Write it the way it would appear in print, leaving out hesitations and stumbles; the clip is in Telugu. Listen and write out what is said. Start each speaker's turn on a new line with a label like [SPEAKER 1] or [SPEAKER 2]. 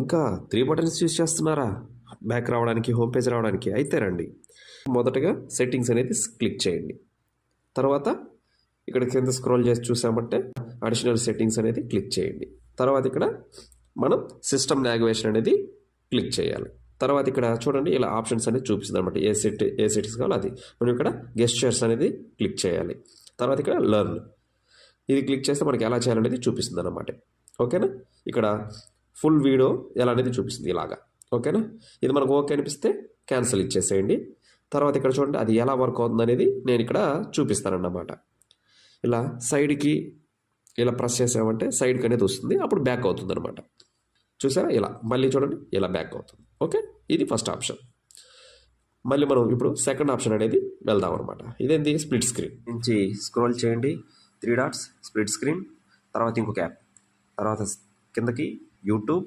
[SPEAKER 1] ఇంకా 3 బటన్స్ యూజ్ చేస్తున్నారా బ్యాక్ రావడానికి, హోమ్ పేజ్ రావడానికి? అయితే రండి. మొదటగా సెట్టింగ్స్ అనేది క్లిక్ చేయండి. తర్వాత ఇక్కడ కింద స్క్రోల్ చేసి చూసామంటే అడిషనల్ సెట్టింగ్స్ అనేది క్లిక్ చేయండి. తర్వాత ఇక్కడ మనం సిస్టమ్ నావిగేషన్ అనేది క్లిక్ చేయాలి. తర్వాత ఇక్కడ చూడండి ఇలా ఆప్షన్స్ అనేది చూపిస్తుంది అనమాట. ఏ సెట్టింగ్స్ కావాలో అది. మనం ఇక్కడ గెస్చర్స్ అనేది క్లిక్ చేయాలి. తర్వాత ఇక్కడ లెర్న్ ఇది క్లిక్ చేస్తే మనకి ఎలా చేయాలనేది చూపిస్తుంది అనమాట. ఓకేనా? ఇక్కడ ఫుల్ వీడియో ఎలా అనేది చూపిస్తుంది ఇలాగా. ఓకేనా? ఇది మనకు ఓకే అనిపిస్తే క్యాన్సిల్ ఇచ్చేసేయండి. తర్వాత ఇక్కడ చూడండి అది ఎలా వర్క్ అవుతుంది అనేది నేను ఇక్కడ చూపిస్తానన్నమాట. ఇలా సైడ్కి ఇలా ప్రెస్ చేసామంటే సైడ్కి అనేది వస్తుంది, అప్పుడు బ్యాక్ అవుతుంది అనమాట. చూసారా? ఇలా మళ్ళీ చూడండి ఇలా బ్యాక్ అవుతుంది. ఓకే, ఇది ఫస్ట్ ఆప్షన్. మళ్ళీ మనం ఇప్పుడు సెకండ్ ఆప్షన్ అనేది వెళ్దాం అనమాట. ఇదేంటి? స్ప్లిట్ స్క్రీన్ నుంచి స్క్రోల్ చేయండి, 3 డాట్స్, స్ప్లిట్ స్క్రీన్, తర్వాత ఇంకొక యాప్, తర్వాత కిందకి యూట్యూబ్,